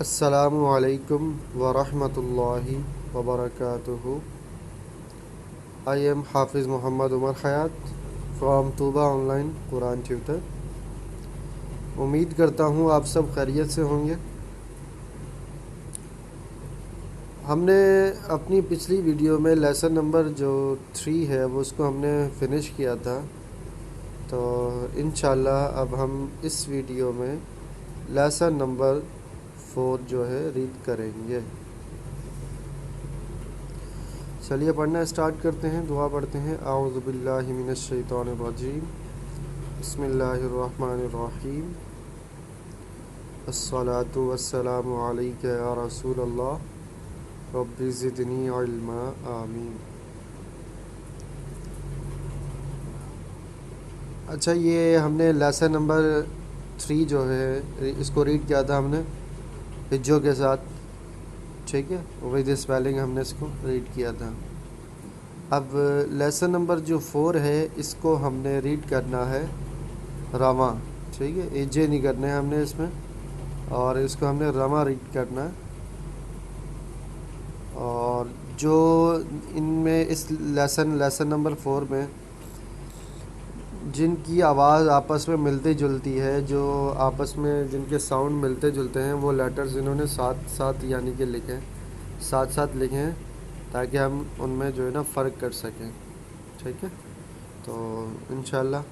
السلام علیکم ورحمۃ اللہ وبرکاتہ. I am Hafiz Muhammad Umar Khayyat from Tuba online Quran tutor. امید کرتا ہوں آپ سب خیریت سے ہوں گے. ہم نے اپنی پچھلی ویڈیو میں لیسن نمبر جو 3 ہے وہ اس کو ہم نے فنش کیا تھا. تو انشاءاللہ اب ہم اس ویڈیو میں لیسن نمبر 4 جو ہے ریڈ کریں گے. چلیے پڑھنا اسٹارٹ کرتے ہیں. دعا پڑھتے ہیں. اعوذ باللہ من الشیطان الرجیم. بسم اللہ الرحمن الرحیم. الصلاۃ والسلام علیک یا رسول اللہ رب زدنی علما آمین. اچھا، یہ ہم نے لیسن نمبر 3 جو ہے اس کو ریڈ کیا تھا ہم نے ہجوں کے ساتھ. ٹھیک ہے، ود اسپیلنگ ہم نے اس کو ریڈ کیا تھا. اب لیسن نمبر جو 4 ہے اس کو ہم نے ریڈ کرنا ہے رواں. ٹھیک ہے، ایجے نہیں کرنے ہیں ہم نے اس میں، اور اس کو ہم نے رواں ریڈ کرنا ہے. اور جو ان میں اس لیسن نمبر 4 میں جن کی آواز آپس میں ملتی جلتی ہے، جو آپس میں جن کے ساؤنڈ ملتے جلتے ہیں، وہ لیٹرز انہوں نے ساتھ ساتھ یعنی کہ لکھیں، ساتھ ساتھ لکھیں تاکہ ہم ان میں جو ہے نا فرق کر سکیں. ٹھیک ہے، تو انشاءاللہ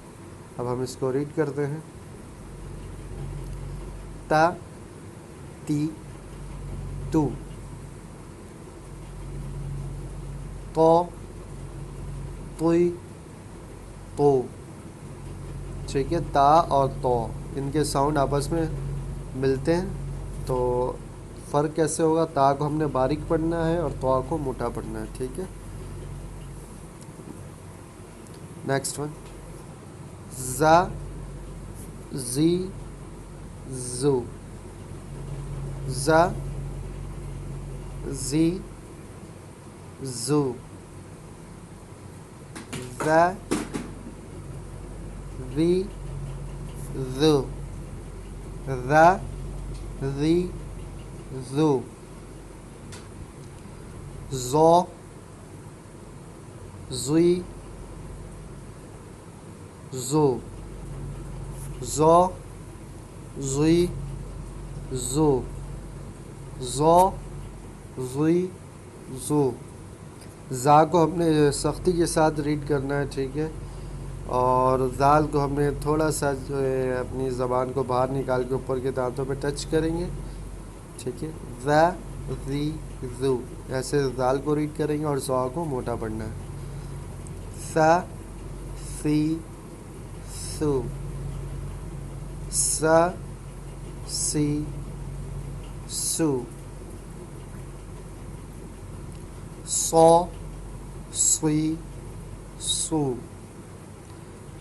اب ہم اس کو ریڈ کرتے ہیں. تا تی تو تو توئی تو. ٹھیک ہے، تا اور تو ان کے ساؤنڈ آپس میں ملتے ہیں، تو فرق کیسے ہوگا؟ تا کو ہم نے باریک پڑھنا ہے اور تو کو موٹا پڑھنا ہے. ٹھیک ہے، نیکسٹ ون. زا زی زو. زا زی زو. ذا ذی ذو. ذا ذی ذو. زو زوی زو. زو زوی زو. زو زوی زو. زا کو ہم نے سختی کے ساتھ ریڈ کرنا ہے. ٹھیک ہے، اور زال کو ہم نے تھوڑا سا جو ہے اپنی زبان کو باہر نکال کے اوپر کے دانتوں پہ ٹچ کریں گے. ٹھیک ہے، زا زی زو ایسے زال کو ریڈ کریں گے، اور زا کو موٹا پڑھنا ہے. سا سی سو. سا سی سو. سو سوئی سو.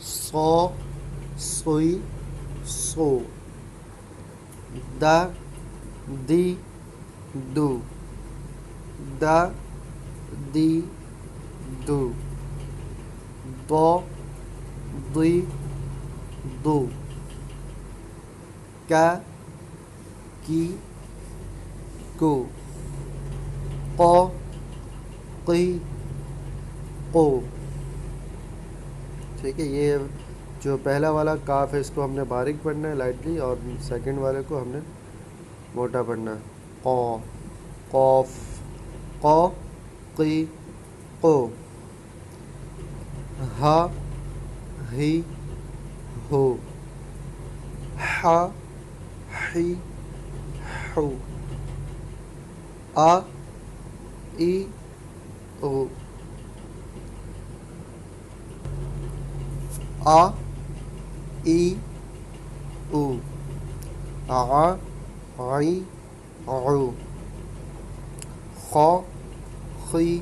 سو سوئی سو. دا دی دو. دا دی دو. دو دی دو. کا کی کو. قو قی قو. ٹھیک ہے، یہ جو پہلا والا کاف ہے اس کو ہم نے باریک پڑھنا ہے لائٹلی، اور سیکنڈ والے کو ہم نے موٹا پڑھنا ہے. قو قوف. قو قی قو. ہا ہی ہو. ہا ہی ہو. آ ای او. آ ای او. آ عی عو. خو خی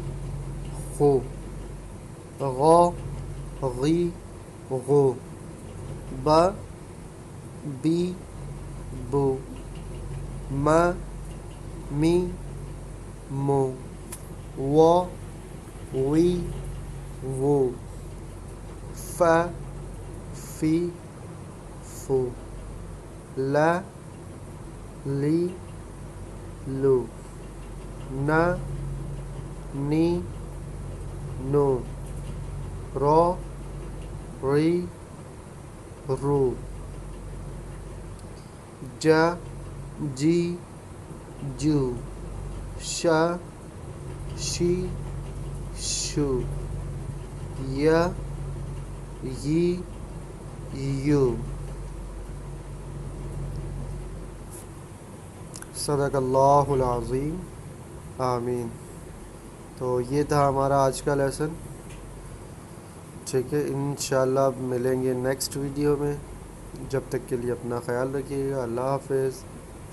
خو. غو غی غو. با بی بو. ما می مو. و وی وو. فا فی فو. لا لی لو، نا، نی، نو، رو، ری، رو، جا، جی، جو، شا، شی، شو، یا، ی، یو۔ صدق اللہ العظیم، آمین۔ تو یہ تھا ہمارا آج کا لیسن، ٹھیک ہے، انشاءاللہ ملیں گے نیکسٹ ویڈیو میں۔ جب تک کے لیے اپنا خیال رکھیے گا، اللہ حافظ،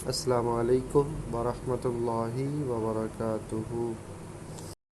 السلام علیکم ورحمۃ اللہ وبرکاتہ۔